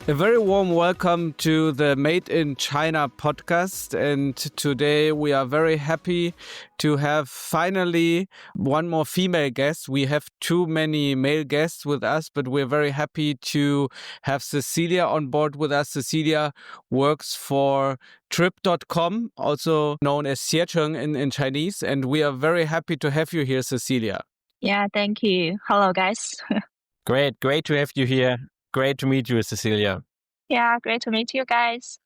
A very warm welcome to the Made in China podcast. And today we are very happy to have finally one more female guest. We have too many male guests with us, but we're very happy to have Cecilia on board with us. Cecilia works for Trip.com, also known as Xiecheng in Chinese. And we are very happy to have you here, Cecilia. Yeah, thank you. Hello, guys. Great to have you here. Great to meet you, Cecilia. Yeah, great to meet you guys.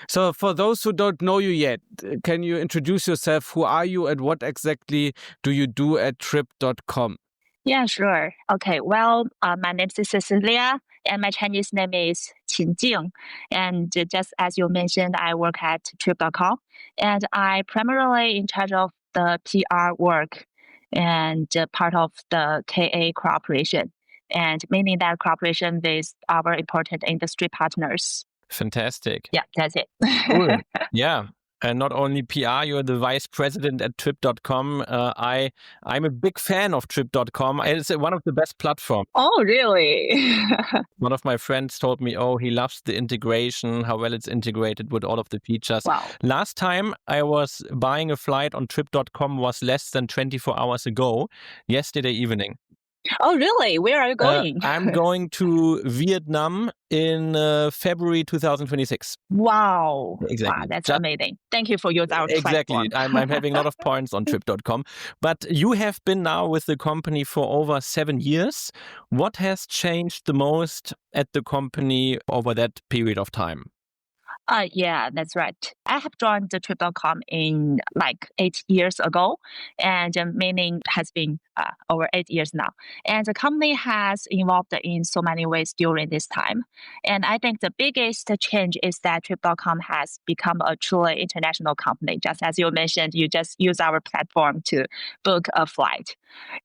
So for those who don't know you yet, can you introduce yourself? Who are you and what exactly do you do at Trip.com? Yeah, sure. Okay, well, my name is Cecilia and my Chinese name is Qin. And just as you mentioned, I work at Trip.com and I primarily in charge of the PR work and part of the KA cooperation. And meaning that cooperation with our important industry partners. Fantastic. Yeah, that's it. Cool. Yeah. And not only PR, you're the vice president at Trip.com. I'm a big fan of Trip.com. It's one of the best platforms. Oh, really? One of my friends told me, he loves the integration, how well it's integrated with all of the features. Wow. Last time I was buying a flight on Trip.com was less than 24 hours ago, yesterday evening. Oh, really? Where are you going? I'm going to Vietnam in February 2026. Wow. Exactly. Wow, that's amazing. Thank you for using our Exactly. platform. I'm having a lot of points on Trip.com. But you have been now with the company for over 7 years. What has changed the most at the company over that period of time? Yeah, that's right. I have joined the Trip.com in like 8 years ago, and meaning has been over 8 years now. And the company has evolved in so many ways during this time. And I think the biggest change is that Trip.com has become a truly international company. Just as you mentioned, you just use our platform to book a flight.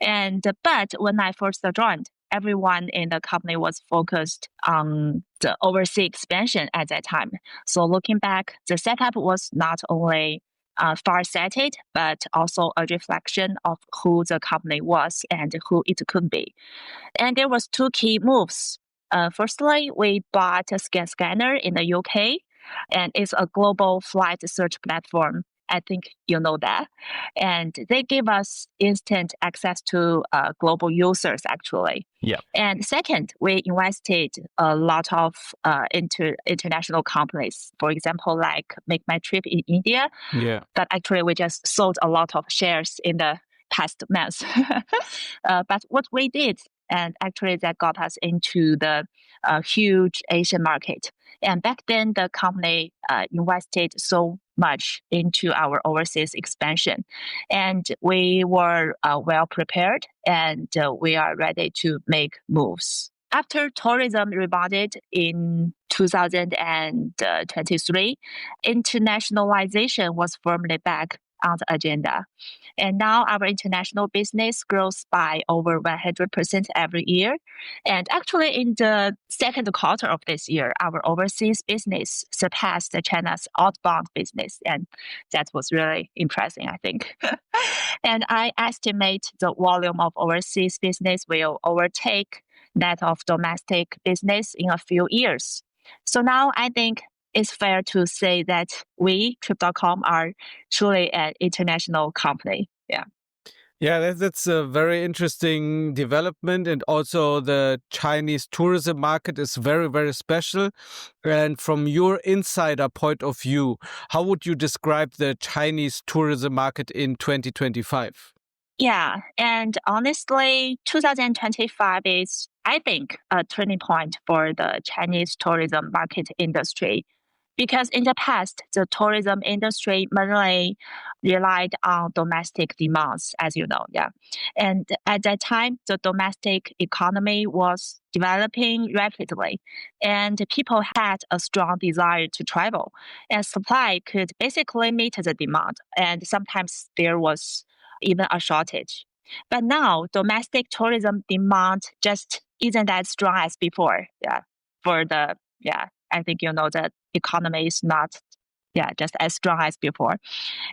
But when I first joined, everyone in the company was focused on the overseas expansion at that time. So looking back, the setup was not only far-sighted, but also a reflection of who the company was and who it could be. And there was two key moves. Firstly, we bought a scanner in the UK, and it's a global flight search platform. I think you know that. And they give us instant access to global users, actually. Yeah. And second, we invested a lot of international companies. For example, like Make My Trip in India. Yeah. But actually, we just sold a lot of shares in the past months. But what we did, and actually that got us into the huge Asian market. And back then, the company invested so much into our overseas expansion. And we were well prepared and we are ready to make moves. After tourism rebounded in 2023, internationalization was firmly back on the agenda. And now our international business grows by over 100% every year. And actually in the second quarter of this year, our overseas business surpassed China's outbound business. And that was really impressive, I think. And I estimate the volume of overseas business will overtake that of domestic business in a few years. So now I think it's fair to say that we, Trip.com, are truly an international company. Yeah. Yeah, that's a very interesting development. And also the Chinese tourism market is very, very special. And from your insider point of view, how would you describe the Chinese tourism market in 2025? Yeah, and honestly, 2025 is, I think, a turning point for the Chinese tourism market industry. Because in the past, the tourism industry mainly relied on domestic demands, as you know, yeah. And at that time, the domestic economy was developing rapidly, and people had a strong desire to travel, and supply could basically meet the demand, and sometimes there was even a shortage. But now, domestic tourism demand just isn't as strong as before, yeah. I think you know that economy is not just as strong as before.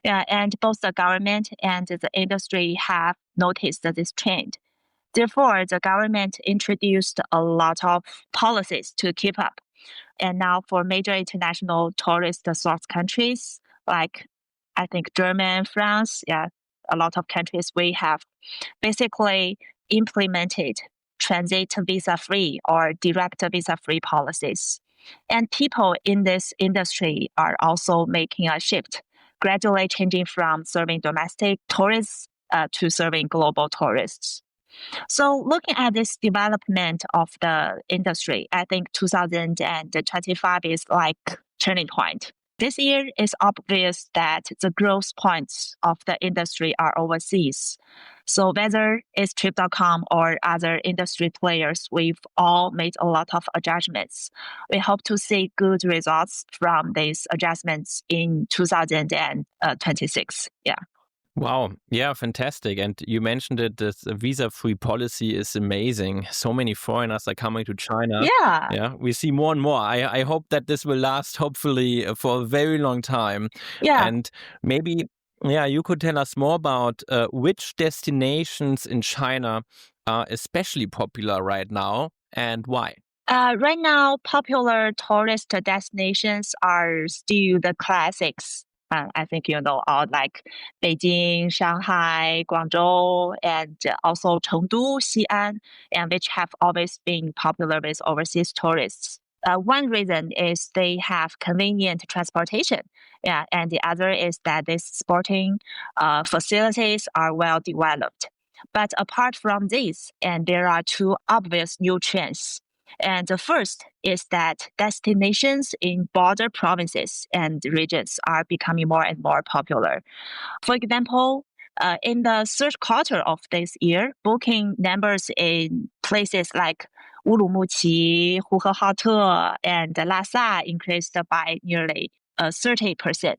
And both the government and the industry have noticed this trend. Therefore, the government introduced a lot of policies to keep up. And now for major international tourist source countries, like I think Germany, France, a lot of countries, we have basically implemented transit visa-free or direct visa-free policies. And people in this industry are also making a shift, gradually changing from serving domestic tourists to serving global tourists. So looking at this development of the industry, I think 2025 is like turning point. This year, it's obvious that the growth points of the industry are overseas. So whether it's Trip.com or other industry players, we've all made a lot of adjustments. We hope to see good results from these adjustments in 2026. Yeah. Wow. Yeah, fantastic. And you mentioned it, this visa-free policy is amazing. So many foreigners are coming to China. Yeah. Yeah, we see more and more. I hope that this will last, hopefully, for a very long time. Yeah. And maybe, yeah, you could tell us more about which destinations in China are especially popular right now and why. Right now, popular tourist destinations are still the classics. I think you know all like Beijing, Shanghai, Guangzhou, and also Chengdu, Xi'an, and which have always been popular with overseas tourists. One reason is they have convenient transportation. Yeah, and the other is that these sporting facilities are well developed. But apart from this, and there are two obvious new trends. And the first is that destinations in border provinces and regions are becoming more and more popular. For example, in the third quarter of this year, booking numbers in places like Urumqi, Huhehatte, and Lhasa increased by nearly 30%.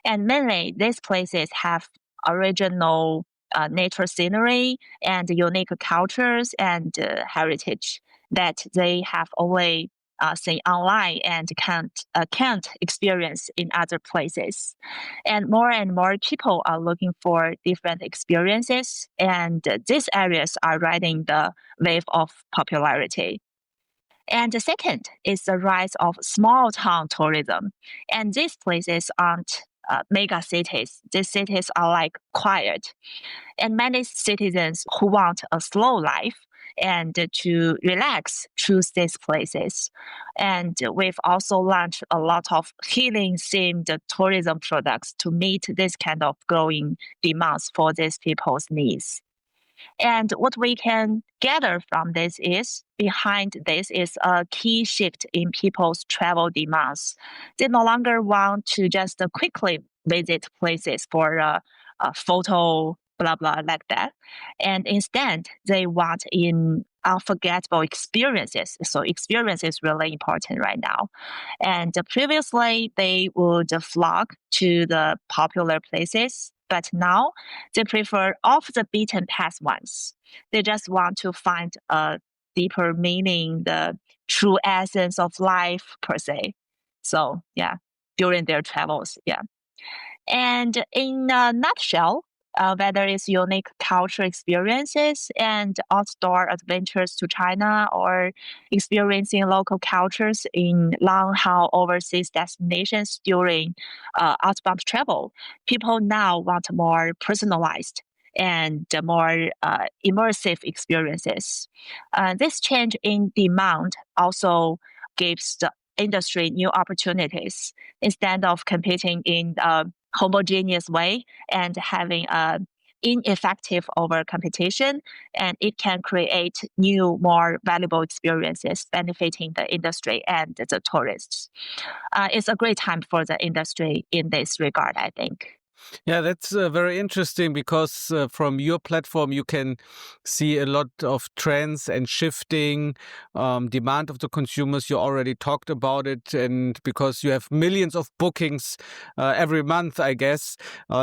And mainly, these places have original nature scenery and unique cultures and heritage that they have only seen online and can't experience in other places. And more people are looking for different experiences, and these areas are riding the wave of popularity. And the second is the rise of small town tourism. And these places aren't mega cities. These cities are like quiet. And many citizens who want a slow life and to relax choose these places. And we've also launched a lot of healing themed tourism products to meet this kind of growing demands for these people's needs. And what we can gather from this is behind this is a key shift in people's travel demands. They no longer want to just quickly visit places for a photo, blah, blah, like that. And instead, they want in unforgettable experiences. So experience is really important right now. And previously, they would flock to the popular places, but now they prefer off the beaten path ones. They just want to find a deeper meaning, the true essence of life per se. So yeah, during their travels, yeah. And in a nutshell, whether it's unique culture experiences and outdoor adventures to China or experiencing local cultures in long haul overseas destinations during outbound travel, people now want more personalized and more immersive experiences. This change in demand also gives the industry new opportunities instead of competing in a homogeneous way and having a ineffective over competition, and it can create new, more valuable experiences benefiting the industry and the tourists. It's a great time for the industry in this regard, I think. Yeah, that's very interesting because from your platform, you can see a lot of trends and shifting demand of the consumers. You already talked about it. And because you have millions of bookings every month, I guess,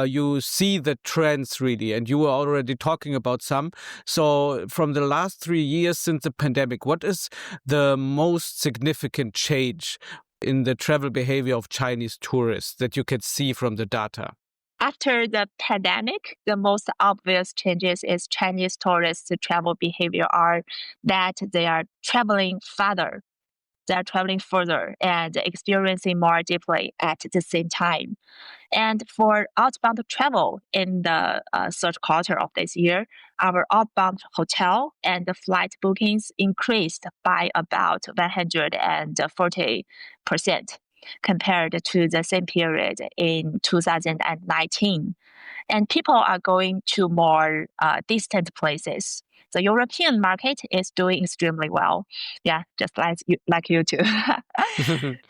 you see the trends really. And you were already talking about some. So from the last 3 years since the pandemic, what is the most significant change in the travel behavior of Chinese tourists that you can see from the data? After the pandemic, the most obvious changes is Chinese tourists' travel behavior are that they are traveling farther. they're traveling further and experiencing more deeply at the same time. And for outbound travel in the third quarter of this year, our outbound hotel and the flight bookings increased by about 140% compared to the same period in 2019. And people are going to more distant places. The European market is doing extremely well. Yeah, just like you too.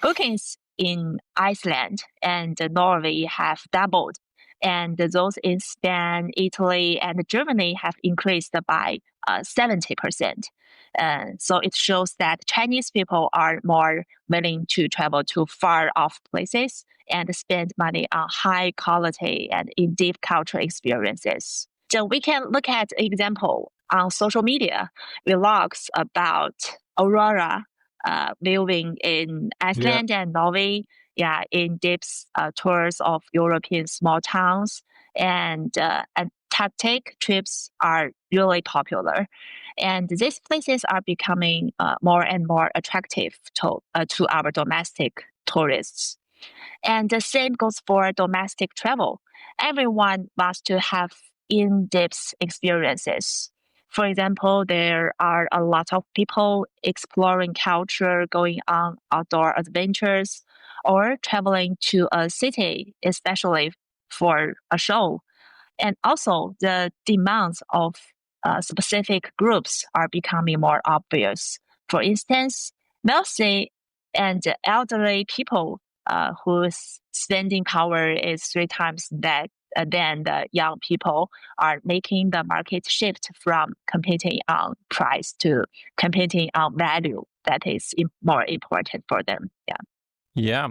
Bookings in Iceland and Norway have doubled, and those in Spain, Italy, and Germany have increased by 70%. So it shows that Chinese people are more willing to travel to far off places and spend money on high quality and in-depth cultural experiences. So we can look at example on social media, vlogs about Aurora viewing in Iceland and Norway, in-depth tours of European small towns, and Antarctic trips are really popular. And these places are becoming more and more attractive to our domestic tourists. And the same goes for domestic travel. Everyone wants to have in-depth experiences. For example, there are a lot of people exploring culture, going on outdoor adventures, or traveling to a city, especially for a show. And also, the demands of specific groups are becoming more obvious. For instance, wealthy and elderly people whose spending power is 3 times that than the young people are making the market shift from competing on price to competing on value that is more important for them. Yeah. Yeah,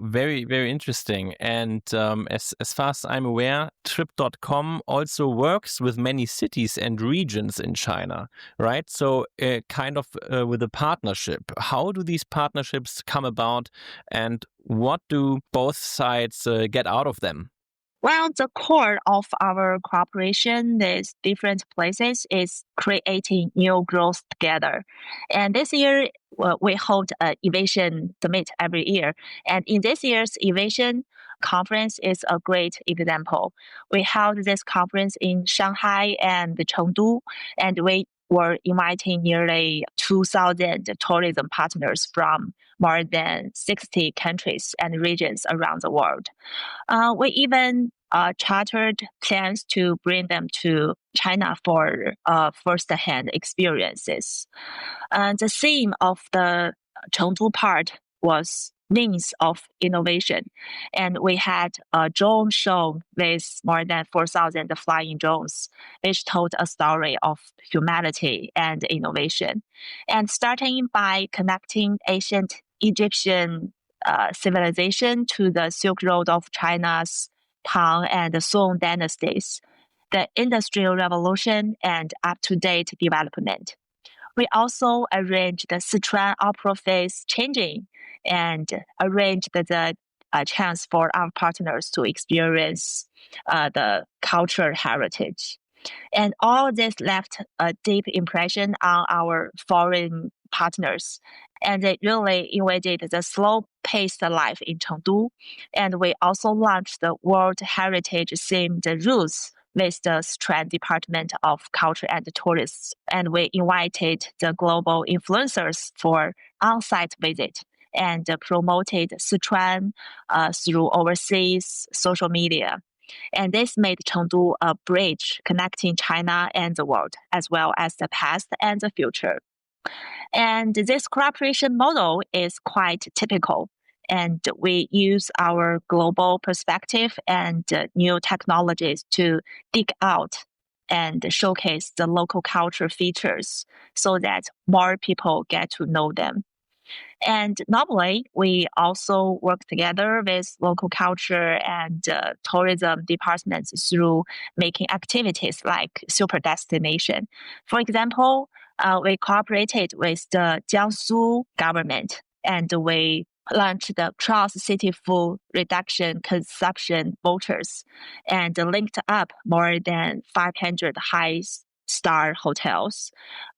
very, very interesting. And as far as I'm aware, Trip.com also works with many cities and regions in China, right? So kind of with a partnership. How do these partnerships come about, and what do both sides get out of them? Well, the core of our cooperation with different places is creating new growth together. And this year, we hold an Innovation Summit every year. And in this year's Innovation Conference is a great example. We held this conference in Shanghai and Chengdu, and we were inviting nearly 2,000 tourism partners from more than 60 countries and regions around the world. We even chartered plans to bring them to China for first-hand experiences. The theme of the Chengdu part was means of innovation. And we had a drone show with more than 4,000 flying drones, which told a story of humanity and innovation. And starting by connecting ancient Egyptian civilization to the Silk Road of China's Tang and Song dynasties, the Industrial Revolution, and up-to-date development. We also arranged the Sichuan opera phase changing and arranged the chance for our partners to experience the cultural heritage. And all this left a deep impression on our foreign partners. And they really invaded the slow-paced life in Chengdu. And we also launched the World Heritage themed routes with the Sichuan Department of Culture and Tourism. And we invited the global influencers for on-site visit and promoted Sichuan through overseas social media. And this made Chengdu a bridge connecting China and the world, as well as the past and the future. And this cooperation model is quite typical. And we use our global perspective and new technologies to dig out and showcase the local culture features so that more people get to know them. And normally, we also work together with local culture and tourism departments through making activities like super destination. For example, we cooperated with the Jiangsu government and we launched the cross-city food reduction consumption vouchers and linked up more than 500 high-star hotels.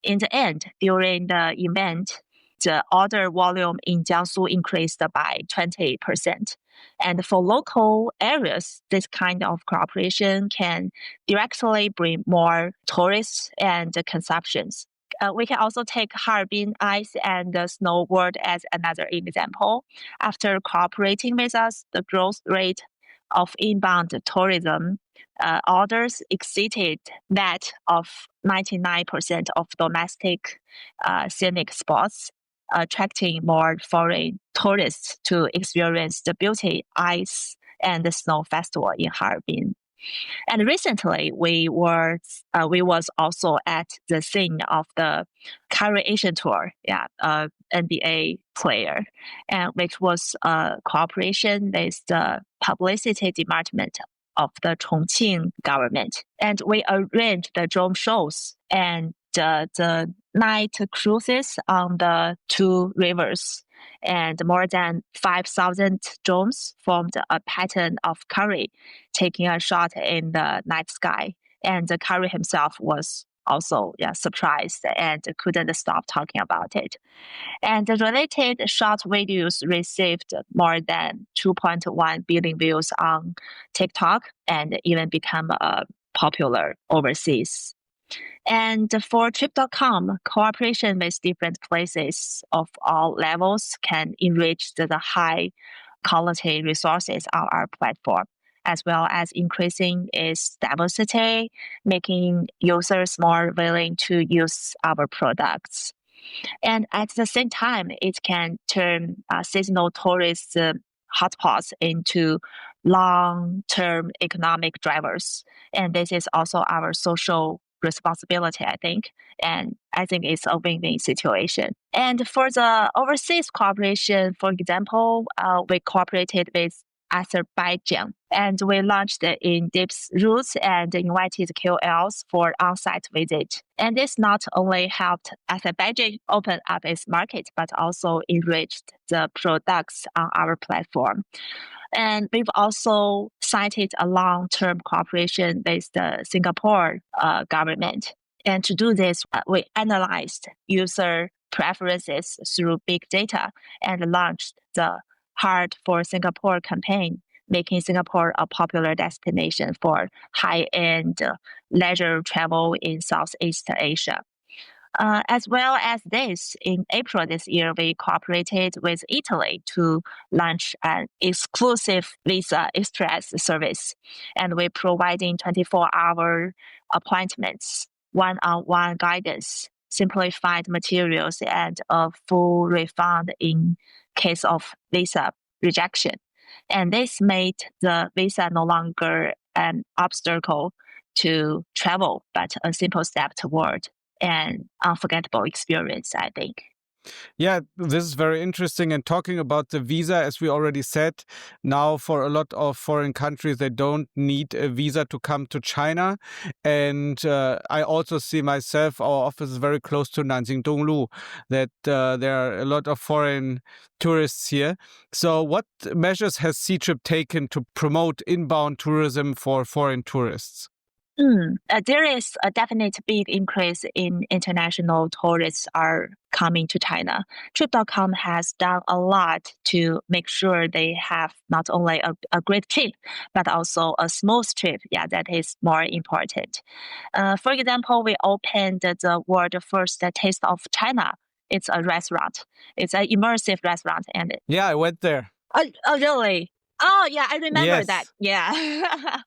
In the end, during the event, the order volume in Jiangsu increased by 20%. And for local areas, this kind of cooperation can directly bring more tourists and consumptions. We can also take Harbin ice and snowboard as another example. After cooperating with us, the growth rate of inbound tourism orders exceeded that of 99% of domestic scenic spots, attracting more foreign tourists to experience the beauty, ice, and the snow festival in Harbin. And recently, we was also at the scene of the Curry Asian Tour, NBA player, and which was a cooperation with the publicity department of the Chongqing government. And we arranged the drone shows and the night cruises on the two rivers. And more than 5,000 drones formed a pattern of Curry taking a shot in the night sky. And Curry himself was also surprised and couldn't stop talking about it. And the related short videos received more than 2.1 billion views on TikTok and even become popular overseas. And for Trip.com, cooperation with different places of all levels can enrich the high quality resources on our platform, as well as increasing its diversity, making users more willing to use our products. And at the same time, it can turn seasonal tourist hotspots into long-term economic drivers. And this is also our social responsibility, I think. And I think it's a win-win situation. And for the overseas cooperation, for example, we cooperated with Azerbaijan, and we launched in DIPS routes and invited KOLs for on-site visit. And this not only helped Azerbaijan open up its market, but also enriched the products on our platform. And we've also cited a long-term cooperation with the Singapore government. And to do this, we analyzed user preferences through big data and launched the Hard for Singapore campaign, making Singapore a popular destination for high-end leisure travel in Southeast Asia. As well as this, in April this year, we cooperated with Italy to launch an exclusive Visa Express service. And we're providing 24-hour appointments, one-on-one guidance, simplified materials, and a full refund in case of visa rejection. And this made the visa no longer an obstacle to travel, but a simple step toward an unforgettable experience, I think. Yeah, this is very interesting. And talking about the visa, as we already said, now for a lot of foreign countries, they don't need a visa to come to China. And I also see myself, our office is very close to Nanjing Donglu, that there are a lot of foreign tourists here. So what measures has Ctrip taken to promote inbound tourism for foreign tourists? There is a definite big increase in international tourists are coming to China. Trip.com has done a lot to make sure they have not only a great trip, but also a smooth trip. Yeah, that is more important. For example, we opened the world's first Taste of China. It's a restaurant. It's an immersive restaurant. And yeah, I went there. Oh, really? Oh, yeah, I remember that. Yeah.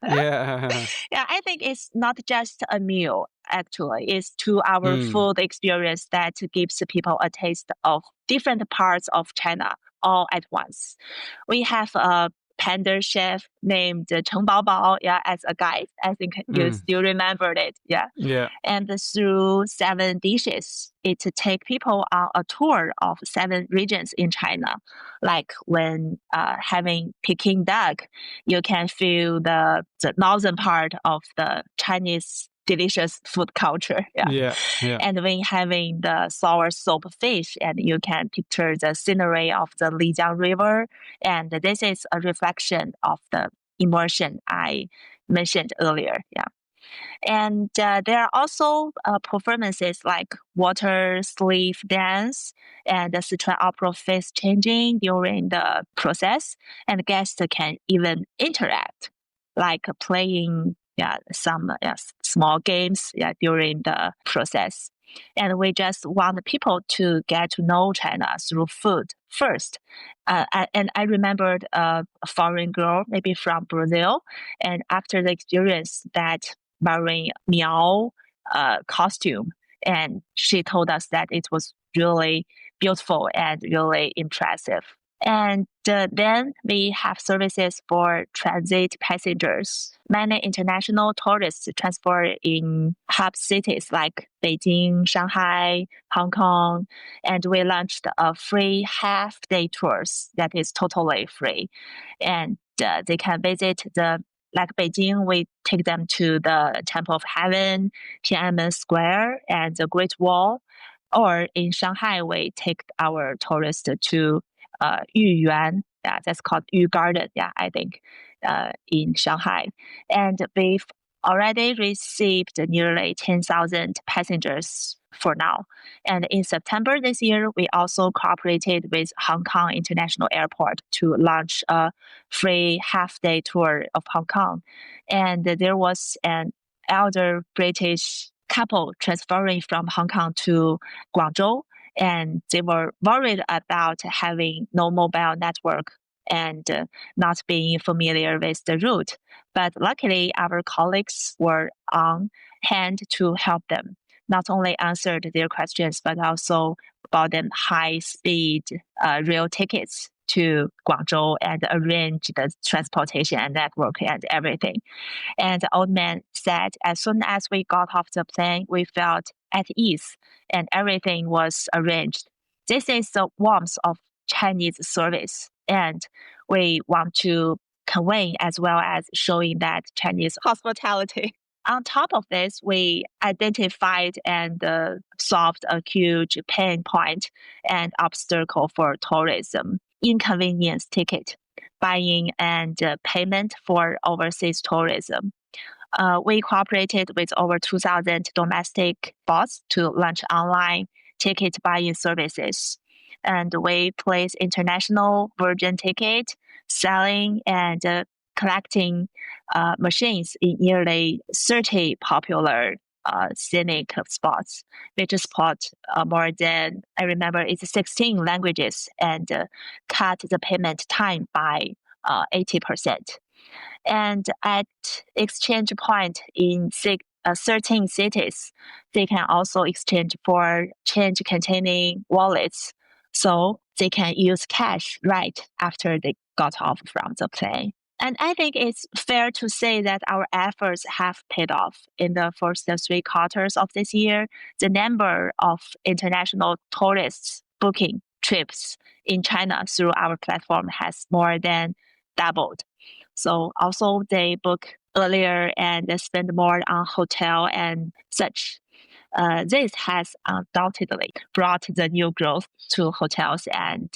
Yeah. Yeah, I think it's not just a meal, actually. It's 2 hour food experience that gives people a taste of different parts of China all at once. We have a panda chef named Cheng Baobao, as a guide. I think you still remembered it. Yeah. And through 7 dishes, it takes people on a tour of 7 regions in China. Like when having Peking duck, you can feel the northern part of the Chinese delicious food culture. Yeah. And when having the sour soup fish, and you can picture the scenery of the Lijiang River. And this is a reflection of the immersion I mentioned earlier. Yeah. And there are also performances like water sleeve dance and the Sichuan opera face changing during the process. And guests can even interact, like playing some small games during the process. And we just want people to get to know China through food first. And I remembered a foreign girl, maybe from Brazil, and after the experience that wearing Miao costume, and she told us that it was really beautiful and really impressive. And then we have services for transit passengers. Many international tourists transfer in hub cities like Beijing, Shanghai, Hong Kong, and we launched a free half-day tours that is totally free. And they can visit like Beijing, we take them to the Temple of Heaven, Tiananmen Square, and the Great Wall. Or in Shanghai, we take our tourists to Yuyuan. Yeah, that's called Yu Garden. Yeah, I think in Shanghai. And we've already received nearly 10,000 passengers for now. And in September this year, we also cooperated with Hong Kong International Airport to launch a free half-day tour of Hong Kong. And there was an elder British couple transferring from Hong Kong to Guangzhou, and they were worried about having no mobile network and not being familiar with the route. But luckily, our colleagues were on hand to help them. Not only answered their questions, but also bought them high-speed rail tickets to Guangzhou and arranged the transportation and network and everything. And the old man said, as soon as we got off the plane, we felt at ease and everything was arranged. This is the warmth of Chinese service. And we want to convey as well as showing that Chinese hospitality. On top of this, we identified and solved a huge pain point and obstacle for tourism: inconvenience ticket buying and payment for overseas tourism. We cooperated with over 2,000 domestic bots to launch online ticket buying services. And we place international virgin ticket selling and collecting machines in nearly 30 popular scenic spots, which support more than, I remember, it's 16 languages and cut the payment time by 80%. And at exchange point in 13 cities, they can also exchange for change containing wallets. So they can use cash right after they got off from the plane. And I think it's fair to say that our efforts have paid off. In the first 3 quarters of this year, the number of international tourists booking trips in China through our platform has more than doubled. So also they book earlier and they spend more on hotel and such. This has undoubtedly brought the new growth to hotels and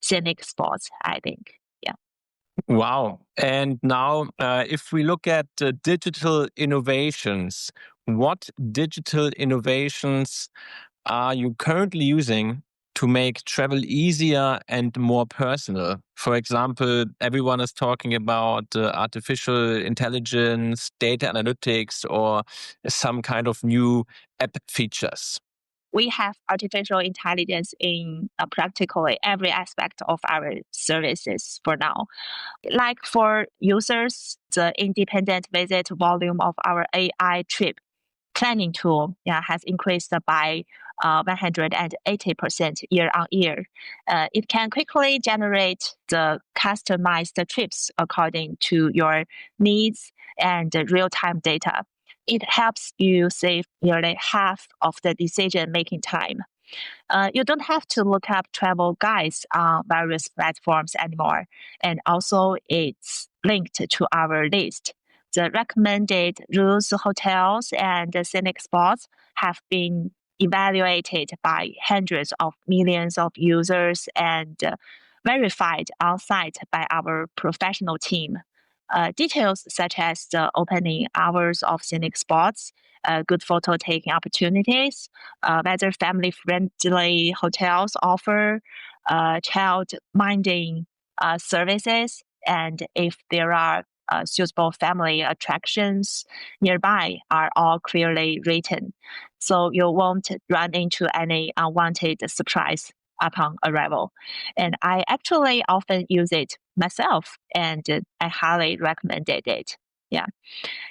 scenic spots, I think. Yeah. Wow. And now, if we look at digital innovations, what digital innovations are you currently using to make travel easier and more personal? For example, everyone is talking about artificial intelligence, data analytics, or some kind of new app features. We have artificial intelligence in practically every aspect of our services for now. Like for users, the independent visit volume of our AI trip planning tool has increased by 180% year on year. It can quickly generate the customized trips according to your needs and real-time data. It helps you save nearly half of the decision-making time. You don't have to look up travel guides on various platforms anymore. And also, it's linked to our list. The recommended routes, hotels, and scenic spots have been evaluated by hundreds of millions of users and verified on site by our professional team. Details such as the opening hours of scenic spots, good photo taking opportunities, whether family friendly hotels offer child minding services, and if there are suitable family attractions nearby are all clearly written. So you won't run into any unwanted surprise upon arrival. And I actually often use it myself, and I highly recommended it. Yeah.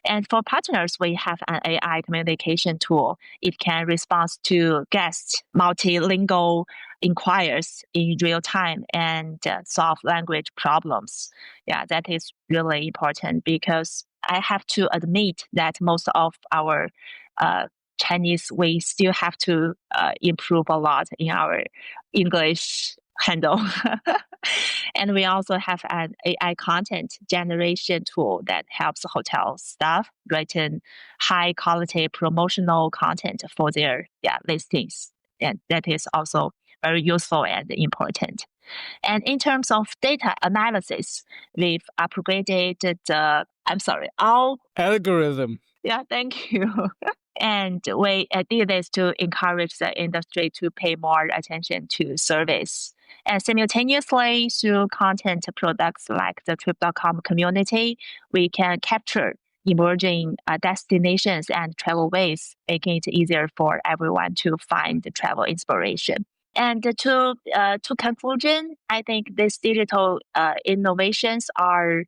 And for partners, we have an AI communication tool. It can respond to guests' multilingual inquiries in real time and solve language problems. Yeah, that is really important because I have to admit that most of our Chinese, we still have to improve a lot in our English handle. And we also have an AI content generation tool that helps hotel staff write high quality promotional content for their listings. And that is also very useful and important. And in terms of data analysis, we've upgraded all algorithm. Yeah, thank you. And we did this to encourage the industry to pay more attention to service. And simultaneously, through content products like the Trip.com community, we can capture emerging destinations and travel ways, making it easier for everyone to find the travel inspiration. And to conclusion, I think these digital innovations are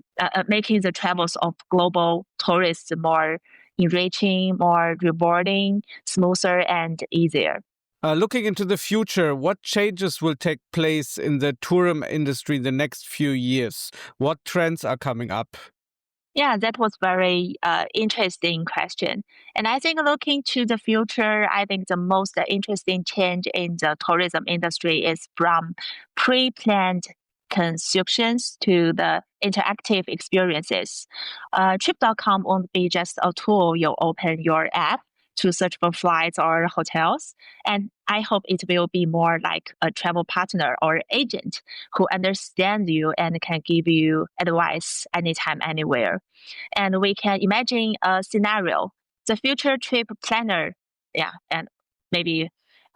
making the travels of global tourists more enriching, more rewarding, smoother, and easier. Looking into the future, what changes will take place in the tourism industry in the next few years? What trends are coming up? Yeah, that was very interesting question. And I think looking to the future, I think the most interesting change in the tourism industry is from pre-planned consumptions to the interactive experiences. Trip.com won't be just a tool. You open your app to search for flights or hotels. And I hope it will be more like a travel partner or agent who understands you and can give you advice anytime, anywhere. And we can imagine a scenario. The future trip planner, and maybe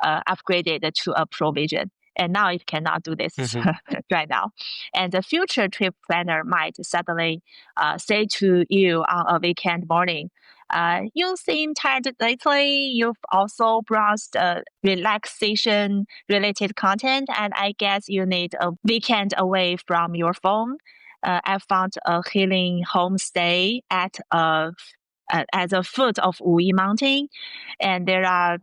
upgraded to a provision. And now it cannot do this right now. And the future trip planner might suddenly say to you on a weekend morning, you seem tired lately. You've also browsed relaxation related content, and I guess you need a weekend away from your phone. I found a healing homestay at the foot of Wuyi Mountain, and there are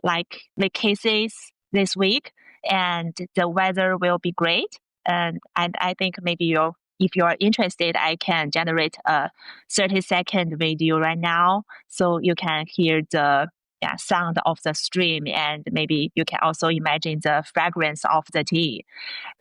like cases this week, and the weather will be great. And I think maybe if you're interested, I can generate a 30-second video right now, so you can hear the sound of the stream, and maybe you can also imagine the fragrance of the tea.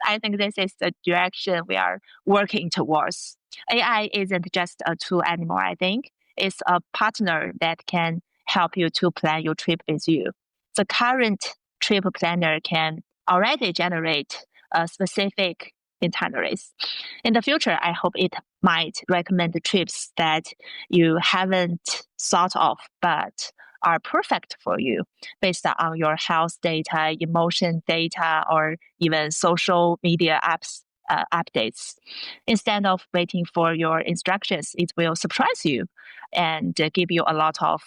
I think this is the direction we are working towards. AI isn't just a tool anymore, I think. It's a partner that can help you to plan your trip with you. The current trip planner can already generate specific itineraries. In the future, I hope it might recommend trips that you haven't thought of, but are perfect for you based on your health data, emotion data, or even social media apps updates. Instead of waiting for your instructions, it will surprise you and give you a lot of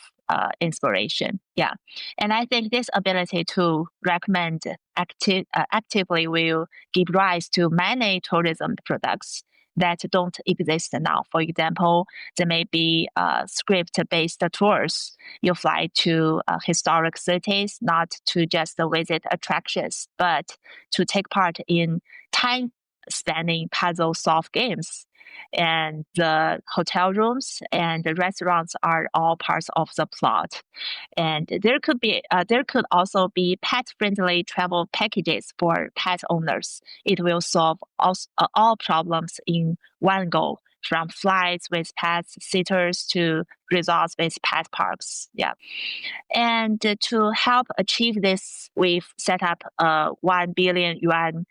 inspiration. Yeah. And I think this ability to recommend actively will give rise to many tourism products that don't exist now. For example, there may be script-based tours. You fly to historic cities, not to just visit attractions, but to take part in time-spanning puzzle-solve games. And the hotel rooms and the restaurants are all parts of the plot. And there could also be pet-friendly travel packages for pet owners. It will solve all problems in one go, from flights with pet sitters to resorts with pet parks. Yeah. And to help achieve this, we've set up a 1 billion yuan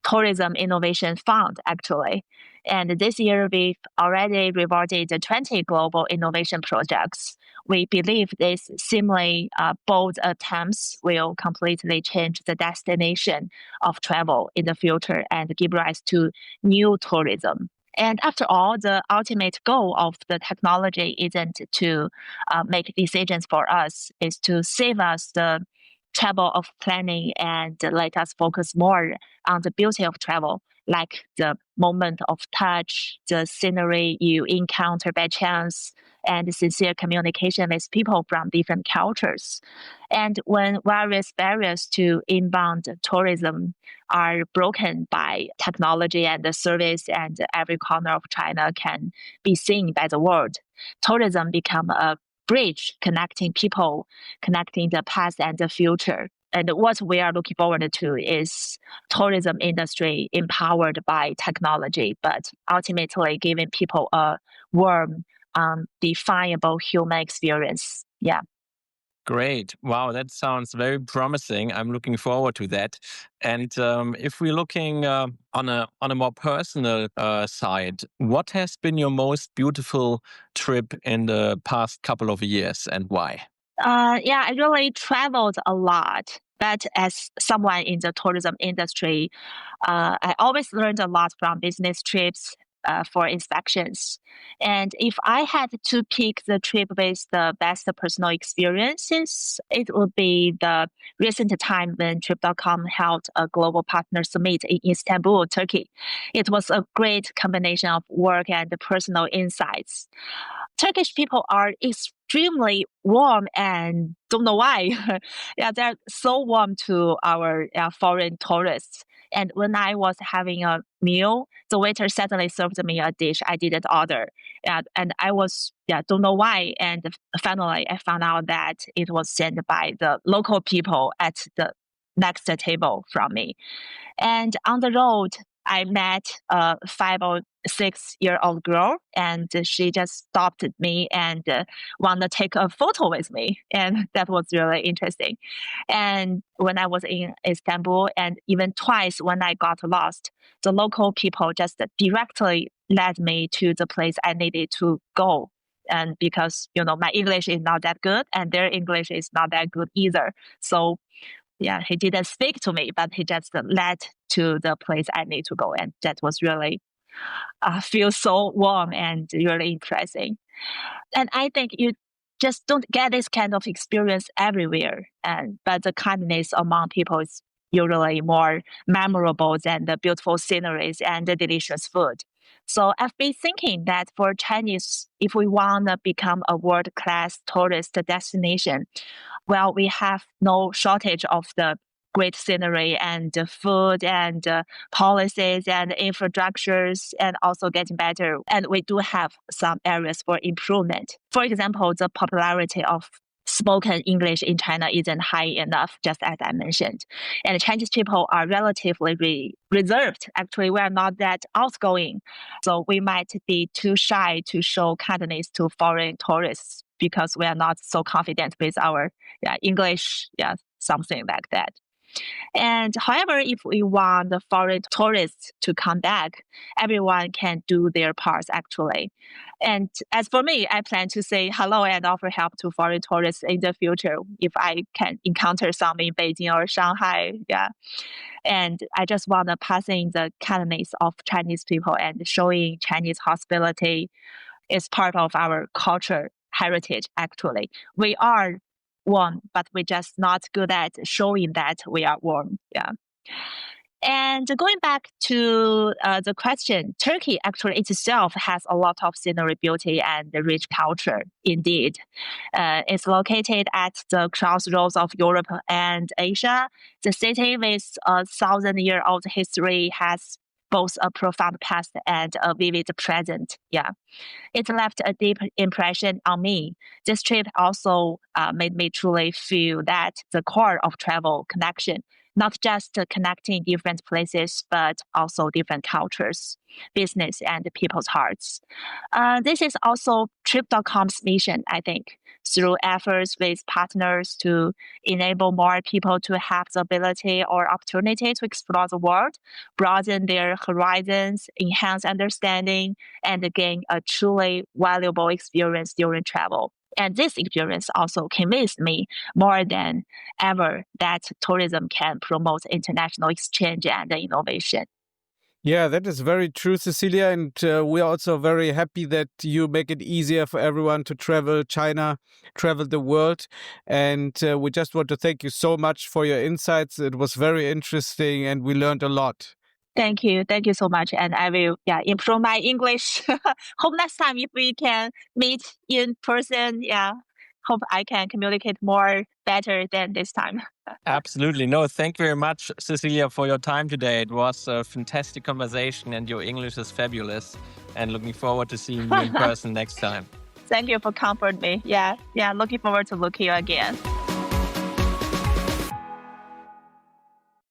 tourism innovation fund, actually. And this year, we've already rewarded 20 global innovation projects. We believe these seemingly bold attempts will completely change the destination of travel in the future and give rise to new tourism. And after all, the ultimate goal of the technology isn't to make decisions for us, it's to save us the trouble of planning and let us focus more on the beauty of travel, like the moment of touch, the scenery you encounter by chance, and sincere communication with people from different cultures. And when various barriers to inbound tourism are broken by technology and the service, and every corner of China can be seen by the world, tourism become a bridge connecting people, connecting the past and the future. And what we are looking forward to is tourism industry empowered by technology, but ultimately giving people a warm, definable human experience. Yeah. Great. Wow, that sounds very promising. I'm looking forward to that. And if we're looking on a more personal side, what has been your most beautiful trip in the past couple of years and why? I really traveled a lot. But as someone in the tourism industry, I always learned a lot from business trips for inspections. And if I had to pick the trip with the best personal experiences, it would be the recent time when Trip.com held a global partner summit in Istanbul, Turkey. It was a great combination of work and personal insights. Turkish people are extremely warm and don't know why. Yeah, they're so warm to our foreign tourists. And when I was having a meal, the waiter suddenly served me a dish I didn't order. And I was, don't know why. And finally, I found out that it was sent by the local people at the next table from me. And on the road, I met a 5 or 6 year old girl, and she just stopped me and wanted to take a photo with me. And that was really interesting. And when I was in Istanbul, and even twice when I got lost, the local people just directly led me to the place I needed to go. And because, my English is not that good and their English is not that good either. So he didn't speak to me, but he just led to the place I need to go. And that was really feel so warm and really impressive. And I think you just don't get this kind of experience everywhere. But the kindness among people is usually more memorable than the beautiful sceneries and the delicious food. So I've been thinking that for Chinese, if we want to become a world-class tourist destination, well, we have no shortage of the great scenery and the food and policies and infrastructures, and also getting better. And we do have some areas for improvement. For example, the popularity of spoken English in China isn't high enough, just as I mentioned. And Chinese people are relatively reserved. Actually, we are not that outgoing. So we might be too shy to show kindness to foreign tourists because we are not so confident with our English, something like that. And however, if we want the foreign tourists to come back, everyone can do their parts actually. And as for me, I plan to say hello and offer help to foreign tourists in the future if I can encounter some in Beijing or Shanghai. Yeah. And I just want to pass in the kindness of Chinese people, and showing Chinese hospitality is part of our culture heritage actually. We are warm, but we're just not good at showing that we are warm. Yeah. And going back to the question, Turkey actually itself has a lot of scenery beauty and rich culture. Indeed, it's located at the crossroads of Europe and Asia. The city with a 1,000-year-old history has both a profound past and a vivid present. Yeah. It left a deep impression on me. This trip also made me truly feel that the core of travel connection, not just connecting different places, but also different cultures, business, and people's hearts. This is also Trip.com's mission, I think, through efforts with partners to enable more people to have the ability or opportunity to explore the world, broaden their horizons, enhance understanding, and gain a truly valuable experience during travel. And this experience also convinced me more than ever that tourism can promote international exchange and innovation. Yeah, that is very true, Cecilia. And we are also very happy that you make it easier for everyone to travel China, travel the world. And we just want to thank you so much for your insights. It was very interesting and we learned a lot. Thank you. Thank you so much. And I will improve my English. Hope next time if we can meet in person, hope I can communicate more better than this time. Absolutely. No, thank you very much, Cecilia, for your time today. It was a fantastic conversation and your English is fabulous. And looking forward to seeing you in person next time. Thank you for comforting me. Yeah. Looking forward to looking you again.